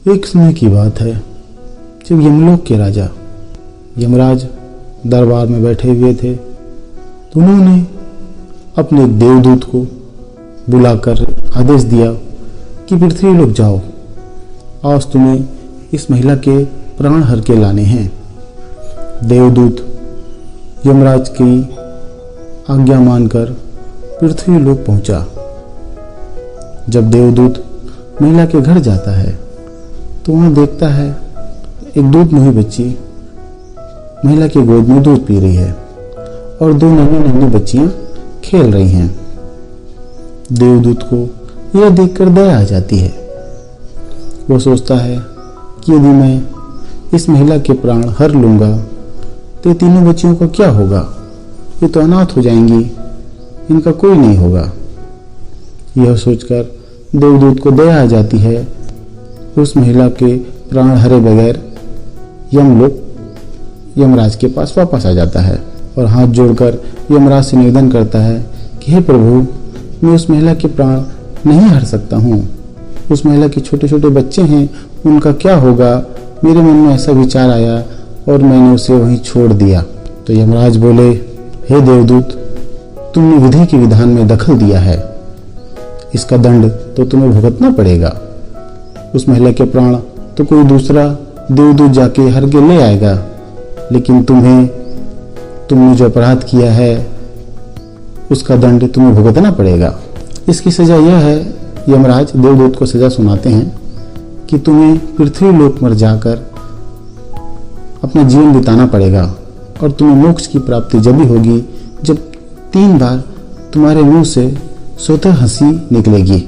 एक समय की बात है जब यमलोक के राजा यमराज दरबार में बैठे हुए थे तो उन्होंने अपने देवदूत को बुलाकर आदेश दिया कि पृथ्वी लोग जाओ, आज तुम्हें इस महिला के प्राण हर के लाने हैं। देवदूत यमराज की आज्ञा मानकर पृथ्वी लोक पहुंचा। जब देवदूत महिला के घर जाता है तो वहां देखता है एक दूध मुही बच्ची महिला की गोद में दूध पी रही है और दो नन्ही नन्ही बच्चियां खेल रही हैं। देवदूत को यह देखकर दया आ जाती है। वो सोचता है कि यदि मैं इस महिला के प्राण हर लूंगा तो तीनों बच्चियों का क्या होगा, ये तो अनाथ हो जाएंगी, इनका कोई नहीं होगा। यह सोचकर देवदूत को दया आ जाती है। उस महिला के प्राण हरे बगैर यमराज के पास वापस आ जाता है और हाथ जोड़कर यमराज से निवेदन करता है कि हे प्रभु, मैं उस महिला के प्राण नहीं हर सकता हूँ। उस महिला के छोटे छोटे बच्चे हैं, उनका क्या होगा। मेरे मन में ऐसा विचार आया और मैंने उसे वहीं छोड़ दिया। तो यमराज बोले, हे देवदूत, तुमने विधि के विधान में दखल दिया है, इसका दंड तो तुम्हें भुगतना पड़ेगा। उस महिला के प्राण तो कोई दूसरा देवदूत जाके हर के ले आएगा, लेकिन तुमने जो अपराध किया है उसका दंड तुम्हें भुगतना पड़ेगा। इसकी सजा यह है, यमराज देवदूत को सजा सुनाते हैं कि तुम्हें पृथ्वी लोक में जाकर अपना जीवन बिताना पड़ेगा और तुम्हें मोक्ष की प्राप्ति जब भी होगी जब 3 बार तुम्हारे मुंह से स्वतः हंसी निकलेगी,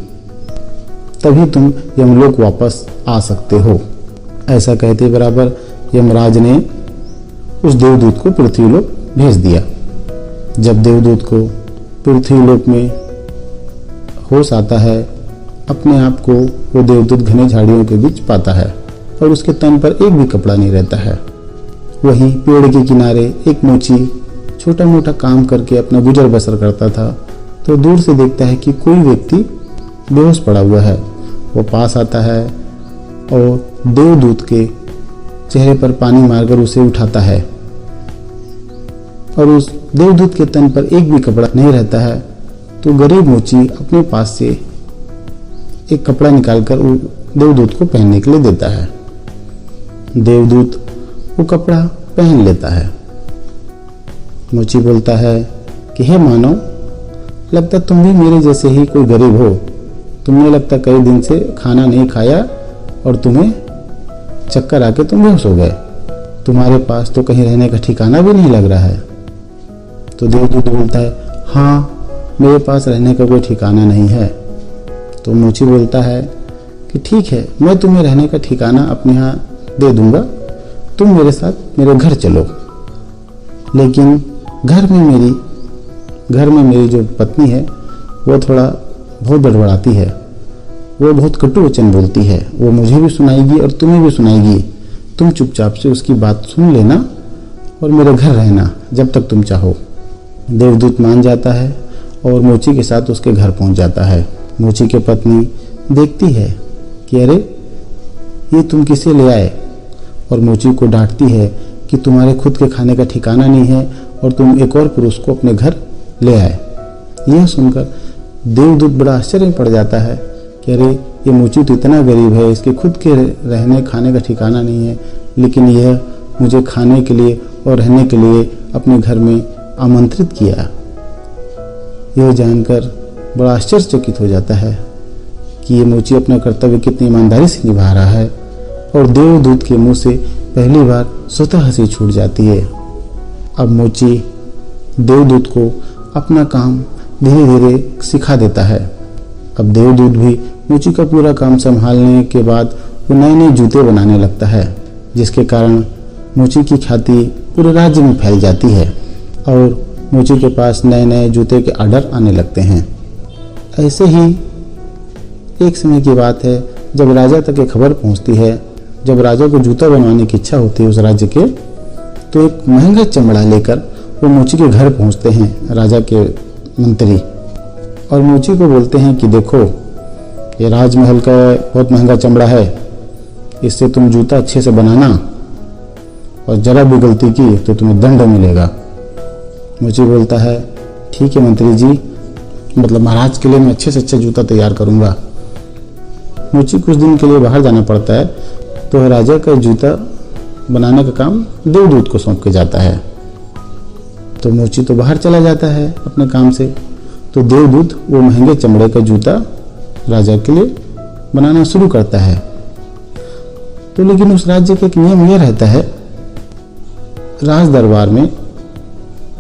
तभी तुम यमलोक वापस आ सकते हो। ऐसा कहते बराबर यमराज ने उस देवदूत को पृथ्वीलोक भेज दिया। जब देवदूत को पृथ्वीलोक में होश आता है, अपने आप को वो देवदूत घने झाड़ियों के बीच पाता है और उसके तन पर एक भी कपड़ा नहीं रहता है। वहीं पेड़ के किनारे एक मोची छोटा मोटा काम करके अपना गुजर बसर करता था। तो दूर से देखता है कि कोई व्यक्ति बेहोश पड़ा हुआ है। वो पास आता है और देवदूत के चेहरे पर पानी मारकर उसे उठाता है और उस देवदूत के तन पर एक भी कपड़ा नहीं रहता है। तो गरीब मोची अपने पास से एक कपड़ा निकालकर देवदूत को पहनने के लिए देता है। देवदूत वो कपड़ा पहन लेता है। मोची बोलता है कि हे मानव, लगता तुम भी मेरे जैसे ही कोई गरीब हो। तुमने लगता कई दिन से खाना नहीं खाया और तुम्हें चक्कर आके तुम बेहोश हो गए। तुम्हारे पास तो कहीं रहने का ठिकाना भी नहीं लग रहा है। तो देवदूत बोलता है, हाँ, मेरे पास रहने का कोई ठिकाना नहीं है। तो मोची बोलता है कि ठीक है, मैं तुम्हें रहने का ठिकाना अपने यहाँ दे दूंगा, तुम मेरे साथ मेरे घर चलो। लेकिन घर में मेरी जो पत्नी है वो बहुत बड़बड़ाती है, वो बहुत कटु वचन बोलती है। वो मुझे भी सुनाएगी और तुम्हें भी सुनाएगी। तुम चुपचाप से उसकी बात सुन लेना और मेरे घर रहना जब तक तुम चाहो। देवदूत मान जाता है और मोची के साथ उसके घर पहुंच जाता है। मोची की पत्नी देखती है कि अरे ये तुम किसे ले आए, और मोची को डांटती है कि तुम्हारे खुद के खाने का ठिकाना नहीं है और तुम एक और पुरुष को अपने घर ले आए। यह सुनकर देवदूत बड़ा आश्चर्य में पड़ जाता है कि अरे ये मोची तो इतना गरीब है, इसके खुद के रहने खाने का ठिकाना नहीं है, लेकिन यह मुझे खाने के लिए और रहने के लिए अपने घर में आमंत्रित किया। यह जानकर बड़ा आश्चर्यचकित हो जाता है कि ये मोची अपना कर्तव्य कितनी ईमानदारी से निभा रहा है और देवदूत के मुंह से पहली बार स्वतः हंसी छूट जाती है। अब मोची देवदूत को अपना काम धीरे धीरे सिखा देता है। अब देवदूत भी मोची का पूरा काम संभालने के बाद वो नए नए जूते बनाने लगता है, जिसके कारण मोची की ख्याति पूरे राज्य में फैल जाती है और मोची के पास नए नए जूते के ऑर्डर आने लगते हैं। ऐसे ही एक समय की बात है जब राजा तक एक खबर पहुंचती है। जब राजा को जूता बनवाने की इच्छा होती है उस राज्य के, तो एक महंगा चमड़ा लेकर वो मोची के घर पहुंचते हैं राजा के मंत्री, और मोची को बोलते हैं कि देखो, ये राजमहल का बहुत महंगा चमड़ा है, इससे तुम जूता अच्छे से बनाना, और जरा भी गलती की तो तुम्हें दंड मिलेगा। मोची बोलता है ठीक है मंत्री जी, मतलब महाराज के लिए मैं अच्छे से अच्छा जूता तैयार करूंगा। मोची कुछ दिन के लिए बाहर जाना पड़ता है, तो राजा का जूता बनाने का काम देवदूत को सौंप के जाता है। तो मोची तो बाहर चला जाता है अपने काम से, तो देवदूत वो महंगे चमड़े का जूता राजा के लिए बनाना शुरू करता है। तो लेकिन उस राज्य का एक नियम यह रहता है, राज दरबार में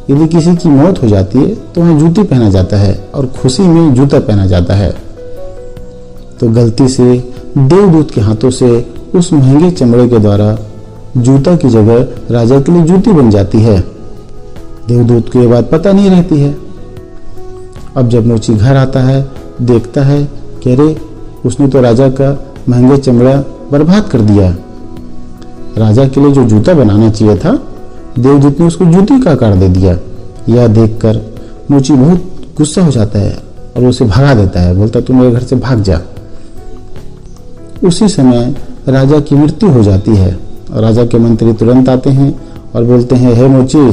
यदि किसी की मौत हो जाती है तो वहां जूती पहना जाता है और खुशी में जूता पहना जाता है। तो गलती से देवदूत के हाथों से उस महंगे चमड़े के द्वारा जूता की जगह राजा के लिए जूती बन जाती है। देवदूत को यह बात पता नहीं रहती है। अब जब मोची घर आता है, देखता है कि अरे उसने तो राजा का महंगे चमड़ा बर्बाद कर दिया। राजा के लिए जो जूता बनाना चाहिए था, देवदूत ने उसको जूती का आकार दे दिया। यह देखकर मोची बहुत गुस्सा हो जाता है और उसे भगा देता है, बोलता तू मेरे घर से भाग जा। उसी समय राजा की मृत्यु हो जाती है और राजा के मंत्री तुरंत आते हैं और बोलते हैं हे मोची,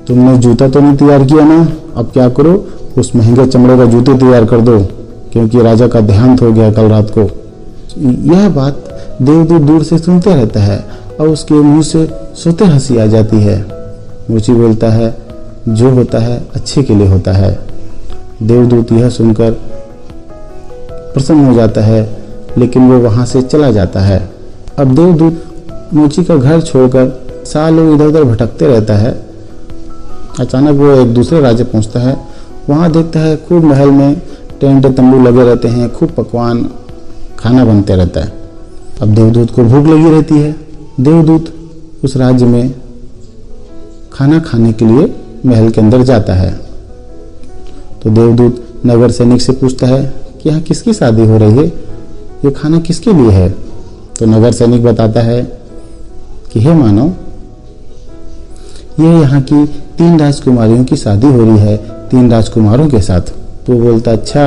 तुमने जूता तो नहीं तैयार किया ना, अब क्या करो, उस महंगे चमड़े का जूते तैयार कर दो, क्योंकि राजा का देहांत हो गया कल रात को। यह बात देवदूत दूर से सुनते रहता है और उसके मुंह से सोते हंसी आ जाती है। मोची बोलता है जो होता है अच्छे के लिए होता है। देवदूत यह सुनकर प्रसन्न हो जाता है, लेकिन वो वहां से चला जाता है। अब देवदूत मोची का घर छोड़कर सालों इधर उधर भटकते रहता है। अचानक वो एक दूसरे राज्य पहुंचता है। वहां देखता है खूब महल में टेंट तंबू लगे रहते हैं, खूब पकवान खाना बनते रहता है। अब देवदूत को भूख लगी रहती है। देवदूत उस राज्य में खाना खाने के लिए महल के अंदर जाता है। तो देवदूत नगर सैनिक से पूछता है कि यहाँ किसकी शादी हो रही है, ये खाना किसके लिए है। तो नगर सैनिक बताता है कि हे मानव, ये यहाँ की 3 राजकुमारियों की शादी हो रही है, 3 राजकुमारों के साथ। तो बोलता अच्छा।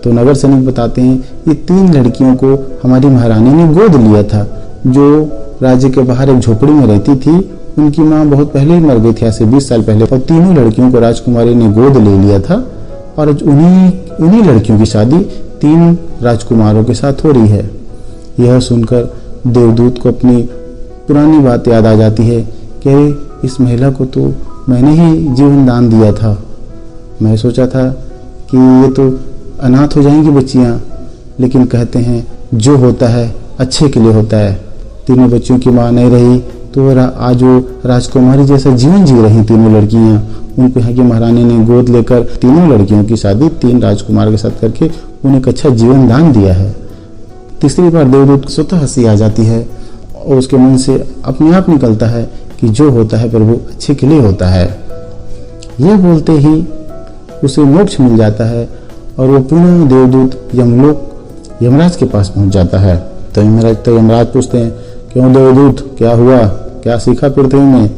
तो नगर सैनिक बताते हैं ये 3 लड़कियों को हमारी महारानी ने गोद लिया था। जो राज्य के बाहर एक झोपड़ी में रहती थी, उनकी माँ बहुत पहले ही मर गई थी, ऐसे 20 साल पहले, और तीनों लड़कियों को राजकुमारी ने गोद ले लिया था। और उन्हीं लड़कियों की शादी 3 राजकुमारों के साथ हो रही है। यह सुनकर देवदूत को अपनी पुरानी बात याद आ जाती है कि इस महिला को तो मैंने ही जीवन दान दिया था। मैं सोचा था कि ये तो अनाथ हो जाएंगी बच्चियां, लेकिन कहते हैं जो होता है अच्छे के लिए होता है। तीनों बच्चियों की माँ नहीं रही तो आज वो राजकुमारी जैसा जीवन जी रही तीनों लड़कियां। उनको यहाँ की महारानी ने गोद लेकर तीनों लड़कियों की शादी 3 राजकुमार के साथ करके उन्हें एक अच्छा जीवन दान दिया है। तीसरी बार देवदूत स्वतः हंसी आ जाती है और उसके मन से अपने आप निकलता है कि जो होता है प्रभु अच्छे के लिए होता है। यह बोलते ही उसे मोक्ष मिल जाता है और वो पुनः देवदूत यमराज के पास पहुंच जाता है। तो यमराज पूछते हैं क्यों देवदूत, क्या हुआ, क्या सीखा पृथ्वी में।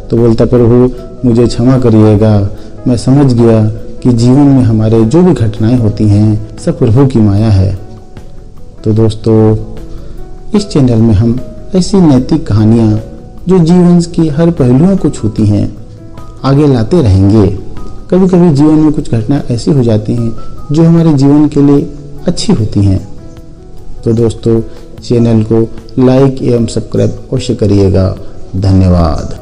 तो बोलता प्रभु मुझे क्षमा करिएगा, मैं समझ गया कि जीवन में हमारे जो भी घटनाएं होती हैं सब प्रभु की माया है। तो दोस्तों, इस चैनल में हम ऐसी नैतिक कहानियां जो जीवन की हर पहलुओं को छूती हैं आगे लाते रहेंगे। कभी कभी जीवन में कुछ घटनाएं ऐसी हो जाती हैं जो हमारे जीवन के लिए अच्छी होती हैं। तो दोस्तों, चैनल को लाइक एवं सब्सक्राइब अवश्य करिएगा। धन्यवाद।